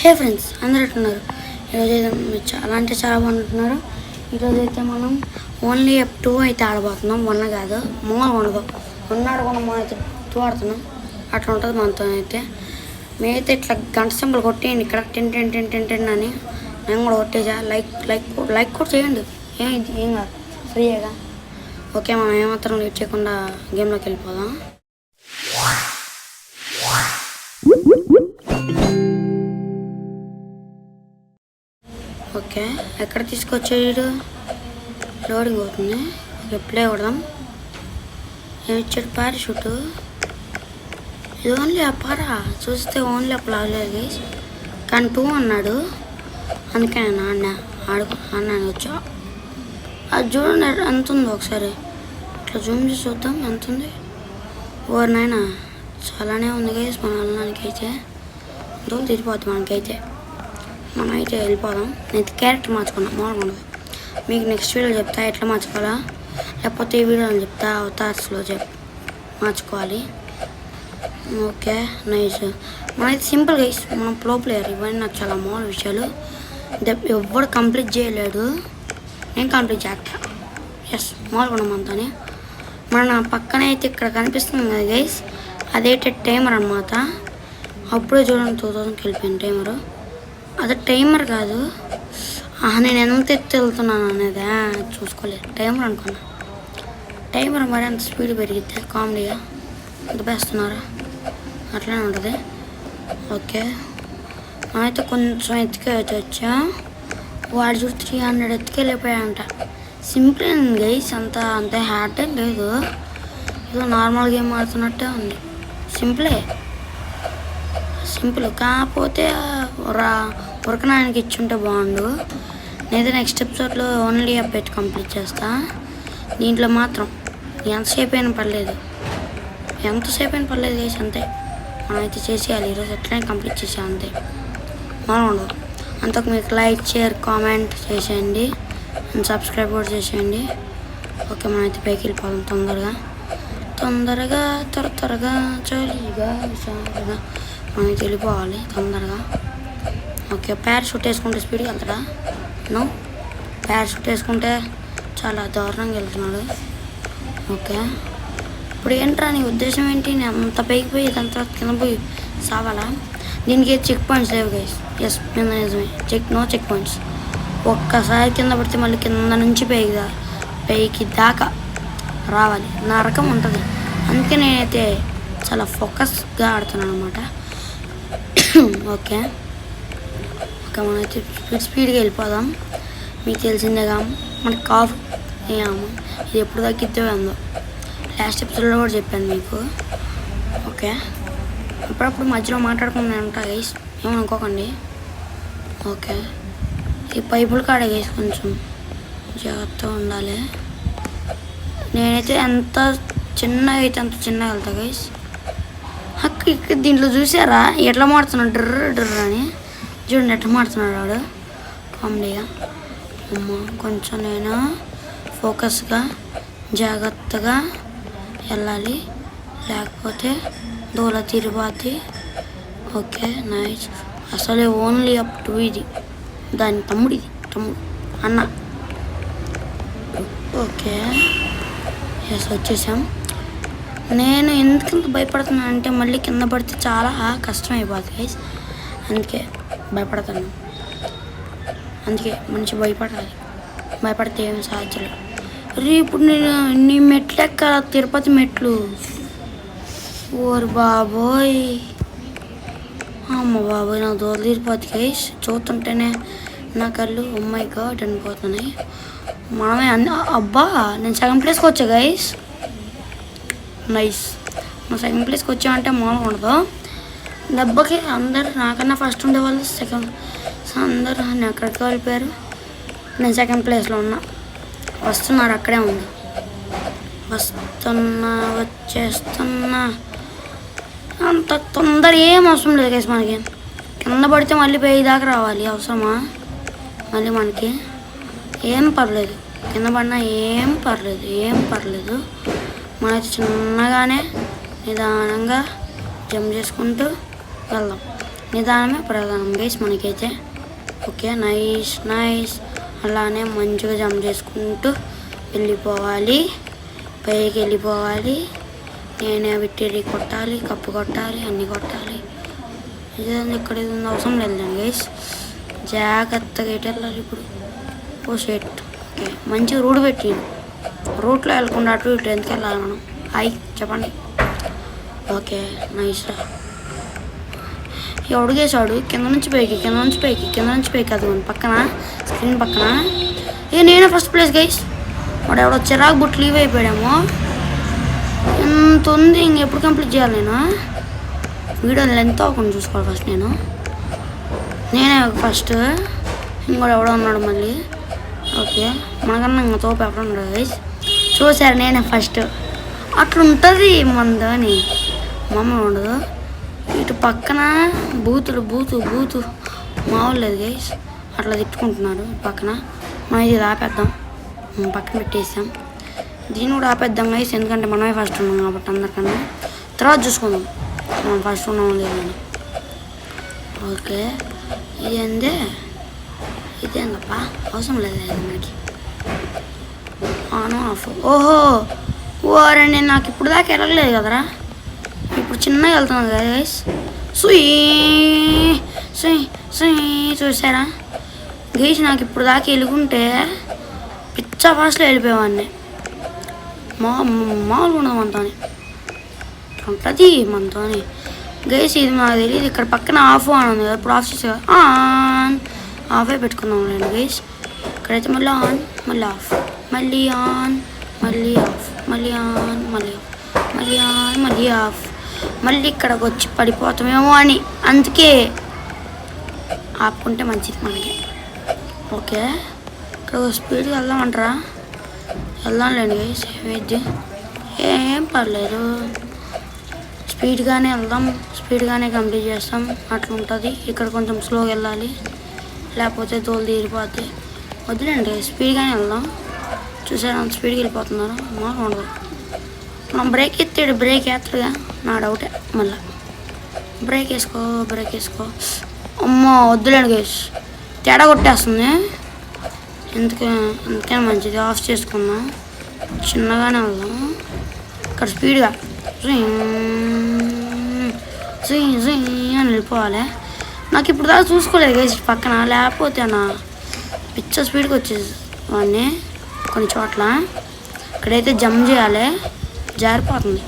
హే friends, అందరూ ఎట్లున్నారు? ఈరోజు అయితే చాలా అంటే చాలా బాగుంటున్నారు. ఈరోజు అయితే మనం ఓన్లీ F2 అయితే ఆడబోతున్నాం. మొన్న కాదు, మూల ఉండదు. మొన్న ఆడకుండా మనం అయితే 2 ఆడుతున్నాం. అట్లా ఉంటుంది మనతో అయితే. మేమైతే ఇట్లా గంట సింబల్ కొట్టేయండి ఇక్కడ 10 అని. నేను కూడా కొట్టేసా. లైక్ కూడా చేయండి. ఏం కాదు, ఫ్రీయేగా. ఓకే, మనం ఏమాత్రం లేట్ చేయకుండా గేమ్లోకి వెళ్ళిపోదాం. ఓకే, ఎక్కడ తీసుకొచ్చాడు? లోడింగ్ అవుతుంది. ప్లే కొడదాం. ఏమిచ్చాడు? పారాషూట్. ఇది ఓన్లీ అప్పారా? చూస్తే ఓన్లీ అప్ లాగలేదు గైస్. కానీ 2 అన్నాడు, అందుకే నేను అన్నాను వచ్చా. అది చూడండి ఎంత ఉందో ఒకసారి ఇట్లా జూమ్ చేసి చూద్దాం ఎంత ఉంది. ఓర్ నాయనా, చాలానే ఉంది గైస్. మన వెళ్ళడానికి అయితే దూరం తిరిగిపోద్ది మనకైతే. మనం అయితే వెళ్ళిపోదాం. నేను క్యారెక్టర్ మార్చుకున్నా, మామూలుగా. మీకు నెక్స్ట్ వీడియో చెప్తా ఎట్లా మార్చుకోవాలా, లేకపోతే ఈ వీడియోని చెప్తా అవతార్స్లో మార్చుకోవాలి. Okay, nice. మనైతే సింపుల్ గైస్, మనం ప్రో ప్లేయర్. ఇవన్నీ నాకు చాలా మామూలు విషయాలు. ఎవ్వరు కంప్లీట్ చేయలేడు, నేను కంప్లీట్ చేస్తా. ఎస్, మామూలుగా మనతోనే. మన పక్కన అయితే ఇక్కడ కనిపిస్తుంది కదా గైస్, అదైతే టైమర్ అనమాట. అప్పుడే చూడండి 2000కి వెళ్ళిపోయింది టైమరు. అది టైమర్ కాదు, నేను ఎంత ఎత్తి వెళ్తున్నాను అనేది చూసుకోలేదు. టైమర్ అనుకున్నా. టైమర్ మరి అంత స్పీడ్ పెరిగిద్ది కామెడీగా అంత వేస్తున్నారా? అట్లనే ఉంటుంది. ఓకే, అయితే కొంచెం ఎత్తుకే వచ్చా. వాడు చూసి 300 ఎత్తుకెళ్ళిపోయాయంట. సింపుల్ గైస్, అంత హార్డ్ ఏం లేదు. ఏదో నార్మల్ గేమ్ ఆడుతున్నట్టే ఉంది. సింపుల్. కాకపోతే ఉరకనానికి ఇచ్చుంటే బాగుండు. నేనైతే నెక్స్ట్ ఎపిసోడ్లో ఓన్లీ పెట్టి కంప్లీట్ చేస్తా. దీంట్లో మాత్రం ఎంతసేపు అయినా పర్లేదు వేసి అంతే. మనమైతే చేసేయాలి ఈరోజు. ఎట్లయినా కంప్లీట్ చేసాం అంతే. బాగుండదు. అంతకు మీకు లైక్, షేర్, కామెంట్ చేసేయండి అండ్ సబ్స్క్రైబ్ కూడా చేసేయండి. ఓకే, మనమైతే పైకి వెళ్ళిపోదాం తొందరగా త్వరగా చలిగా విశాలుగా. మనం వెళ్ళిపోవాలి తొందరగా. ఓకే, పారాషూట్ వేసుకుంటే స్పీడ్గా వెళ్తాడా? నో, పారాషూట్ వేసుకుంటే చాలా దారుణంగా వెళ్తున్నాడు. ఓకే, ఇప్పుడు ఏంట్రా నీ ఉద్దేశం ఏంటి? నేను అంత పైకి పోయి దాని తర్వాత కింద పోయి సావాలా? దీనికి చెక్ పాయింట్స్ లేవు గైస్. ఎస్, నిజమే. No check points. ఒక్కసారి కింద పడితే మళ్ళీ కింద నుంచి పైకి దాకా రావాలి. నరకం ఉంటుంది. అందుకే నేనైతే చాలా ఫోకస్గా ఆడుతున్నాను అనమాట. ఓకే, మనమైతే స్పీడ్గా వెళ్ళిపోదాం. మీకు తెలిసిందేగా మనకి కాఫ్ ఇది ఎప్పుడు తగ్గిద్దో అందో లాస్ట్ ఎపిసోడ్లో కూడా చెప్పాను మీకు. ఓకే, అప్పుడప్పుడు మధ్యలో మాట్లాడుకుంటూ ఉంటా గైస్, ఏమనుకోకండి. ఓకే, ఈ పైపులు కాడే గైస్ కొంచెం జాగ్రత్తగా ఉండాలి. నేనైతే ఎంత చిన్నగా అయితే అంత చిన్నగా వెళ్తా గైస్. ఇక్కడ దీంట్లో చూసారా ఎట్లా మాడుతున్నాడు? డ్రర్ అని చూడండి ఎట్లా మాడుతున్నాడు వాడు కామెడీగా. కొంచెం నేను ఫోకస్గా జాగ్రత్తగా వెళ్ళాలి, లేకపోతే దూల తిరిగిపోద్ది. Okay, nice. అసలే ఓన్లీ F2 ఇది. దాని తమ్ముడు అన్న. ఓకే, ఎస్, వచ్చేసాం. నేను ఎందుకంత భయపడుతున్నాను అంటే మళ్ళీ కింద పడితే చాలా కష్టం అయిపోతుంది గైస్. అందుకే భయపడతాను. అందుకే మంచి భయపడితే ఏమి సాధ్యం. ఇప్పుడు నేను నీ మెట్లు ఎక్కాల, తిరుపతి మెట్లు. ఓరు బాబోయ్, అమ్మ బాబోయ్, నాకు దూరం తిరుపతి గైస్. చూస్తుంటేనే నా కళ్ళు మై గాడ్ అనిపోతున్నాయి. మనమే అబ్బా, నేను సెకండ్ ప్లేస్కి వచ్చా గైస్. నైస్. మా సెకండ్ ప్లేస్కి వచ్చామంటే మామూలుగా ఉండదు. దెబ్బకి అందరు నాకన్నా ఫస్ట్ ఉండేవాళ్ళు సెకండ్. అందరూ ఎక్కడికి వెళ్ళిపోయారు. నేను సెకండ్ ప్లేస్లో ఉన్నా. వస్తున్నారు, అక్కడే ఉంది. వచ్చేస్తున్నా. అంత తొందర ఏం అవసరం లేదు కేసు. మనకి కింద పడితే మళ్ళీ పై దాకా రావాలి అవసరమా? మళ్ళీ మనకి ఏం పర్లేదు, కింద పడినా ఏం పర్లేదు. మనకి చిన్నగానే నిదానంగా జంప్ చేసుకుంటూ వెళ్దాం. నిదానమే ప్రధానం గైస్ మనకైతే. Okay, nice nice. అలానే మంచిగా జంప్ చేసుకుంటూ వెళ్ళిపోవాలి, పైకి వెళ్ళిపోవాలి. నేనే విక్టరీ కొట్టాలి, కప్పు కొట్టాలి, అన్నీ కొట్టాలి. ఇదేంది ఇక్కడ ఇది ఉంది, అవసరం లేదు గైస్. జాగ్రత్తగా ఎటు వెళ్ళాలి ఇప్పుడు. ఓ షెట్. ఓకే, మంచిగా రూట్ పెట్టి రూట్లో వెళ్ళకుండా అటు ఇటు ఎందుకు వెళ్ళాలి మనం. హాయ్ చెప్పండి. Okay nice. ఎవడు చేసాడు కింద నుంచి పైకి, కింద నుంచి పైకి, కింద నుంచి పైకి. అది పక్కన స్క్రీన్ పక్కన. నేనే ఫస్ట్ ప్లేస్ గైస్. వాడు ఎవడో చిరాకు బుట్ లీవ్ అయిపోయాడేమో. ఎంత ఉంది, ఇంకెప్పుడు కంప్లీట్ చేయాలి నేను. వీడియో లెంత్ అవ్వకుండా చూసుకోవాలి ఫస్ట్. నేనే ఫస్ట్, ఇంకోటి ఎవడో ఉన్నాడు మళ్ళీ. ఓకే, మనకన్నా ఇంకా తోపు ఎక్కడ ఉన్నాడు గైస్. చూసారు నేనే ఫస్ట్. అట్లుంటుంది మనదని, మామూలు ఉండదు. ఇటు పక్కన బూతులు బూతు బూతు మామూలు లేదు గైస్. అట్లా తిట్టుకుంటున్నారు పక్కన. మనం ఇది ఆపేద్దాం, పక్కన పెట్టేసాం. దీన్ని కూడా ఆపేద్దాం గైస్, ఎందుకంటే మనమే ఫస్ట్ ఉన్నాం కాబట్టి. అందరికన్నా తర్వాత చూసుకుందాం మనం ఫస్ట్ ఉన్నాం లేదని. ఓకే, ఇదేందప్ప అవసరం లేదు మనకి. On off. ఓహో ఓరే, నేను నాకు ఇప్పుడు దాకా వెళ్ళలేదు కదరా. ఇప్పుడు చిన్నగా వెళ్తున్నాను కదా గైస్. సుయ్ సుయ్ సుయ్. చూసారా గైస్, నాకు ఇప్పుడు దాకా వెలుగుంటే పిచ్చా ఫాస్ట్లో వెళ్ళిపోయేవాడిని. మామూలు ఉండదు మనతో ఉంటుంది మనతో గైస్. ఇది నాకు తెలియదు. ఇక్కడ పక్కన ఆఫ్ ఆన్ ఉంది కదా, ఇప్పుడు ఆఫ్ చేసే ఆన్ ఆఫే పెట్టుకున్నాం లేండి గైస్. ఇక్కడైతే మళ్ళీ ఆన్, మళ్ళీ ఆఫ్, మళ్ళీ ఆన్, మళ్ళీ ఆఫ్, మళ్ళీ ఆన్, మళ్ళీ ఆఫ్, మళ్ళీ ఆన్, మళ్ళీ ఆఫ్. మళ్ళీ ఇక్కడికి వచ్చి పడిపోతామేమో అని అందుకే ఆపుకుంటే మంచిది మనకి. ఓకే, ఇక్కడ స్పీడ్గా వెళ్దామంటారా? వెళ్దాంలేండి గైస్. ఏం పర్లేదు, స్పీడ్గానే వెళ్దాం, స్పీడ్గానే కంప్లీట్ చేస్తాం. అట్లా ఉంటుంది. ఇక్కడ కొంచెం స్లోగా వెళ్ళాలి, లేకపోతే తోలు తీరిపోద్ది. వద్దులేండి, స్పీడ్గానే వెళ్దాం. చూసారా అంత స్పీడ్గా వెళ్ళిపోతున్నారు. మాకు ఉండదు. మనం బ్రేక్ ఎత్తాడు, బ్రేక్ వేస్తాడుగా నా డౌటే. మళ్ళీ బ్రేక్ వేసుకో, బ్రేక్ వేసుకో. అమ్మో వద్దులేండి గైస్, తేడా కొట్టేస్తుంది. అందుకే మంచిది ఆఫ్ చేసుకుందాం, చిన్నగానే వెళ్దాం. ఇక్కడ స్పీడ్గా అని వెళ్ళిపోవాలి. నాకు ఇప్పుడు దాకా చూసుకోలేదు గైస్ పక్కన, లేకపోతే నా పిచ్చ స్పీడ్కి వచ్చేసి వాడిని కొన్ని చోట్ల. ఇక్కడైతే జంప్ చేయాలి, జారిపోతుంది,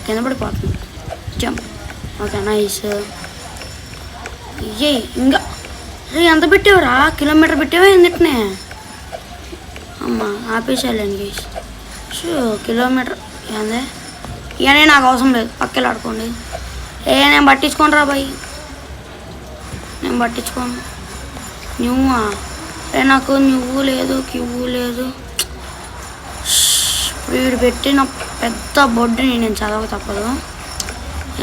కింద పడిపోతుంది. జంప్. Okay nice. ఇంకా ఎంత పెట్టేవరా, కిలోమీటర్ పెట్టేవా ఎందుకనే. అమ్మ ఆపేసేయాలండి గైస్. కిలోమీటర్ ఏందే ఇవన్నీ నాకు అవసరం లేదు, పక్కకి ఆడుకోండి. నేను పట్టించుకోను రా బాయ్, నేను పట్టించుకోను. నువ్వా నాకు నువ్వు లేదు, కివ్వు లేదు. వీడు పెట్టిన పెద్ద బొడ్డుని నేను చదవ తప్పదు.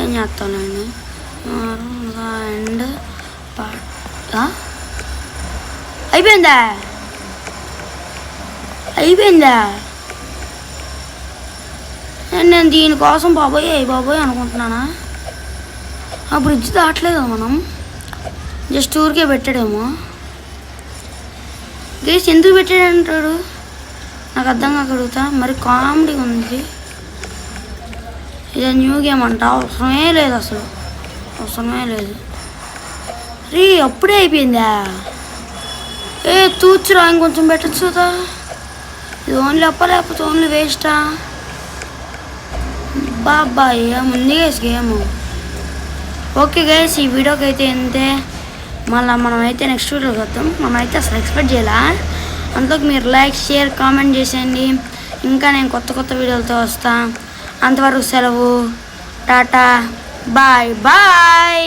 ఏం చేస్తానండి. అండ్ అయిపోయిందా, అయిపోయిందా? నేను దీనికోసం బాబోయ్ అనుకుంటున్నానా? ఆ బ్రిడ్జ్ దాటలేదు మనం, జస్ట్ ఊరికే పెట్టాడేమో గైస్. ఎందుకు పెట్టాడంటాడు నాకు అర్థం కాగలుగుతా. మరి కామెడీ ఉంది. ఇది న్యూ గేమ్ అంట, అవసరమే లేదు అసలు, అవసరమే లేదు. రీ అప్పుడే అయిపోయిందా? తూచురా, ఇంకొంచెం పెట్టచ్చు కదా. ఇది ఓన్లీ అప్ప లేకపోతే ఓన్లీ వేస్టా? బాబాయ్ ముందు గైస్ గేమ్. ఓకే గైస్, ఈ వీడియోకి అయితే అంతే. మళ్ళీ మనమైతే నెక్స్ట్ వీడియోకి వద్దాం. మనమైతే అసలు ఎక్స్పెక్ట్ చేయాలా. అందులోకి మీరు లైక్, షేర్, కామెంట్ చేసేయండి. ఇంకా నేను కొత్త కొత్త వీడియోలతో వస్తాను. అంతవరకు సెలవు, టాటా, బాయ్ బాయ్.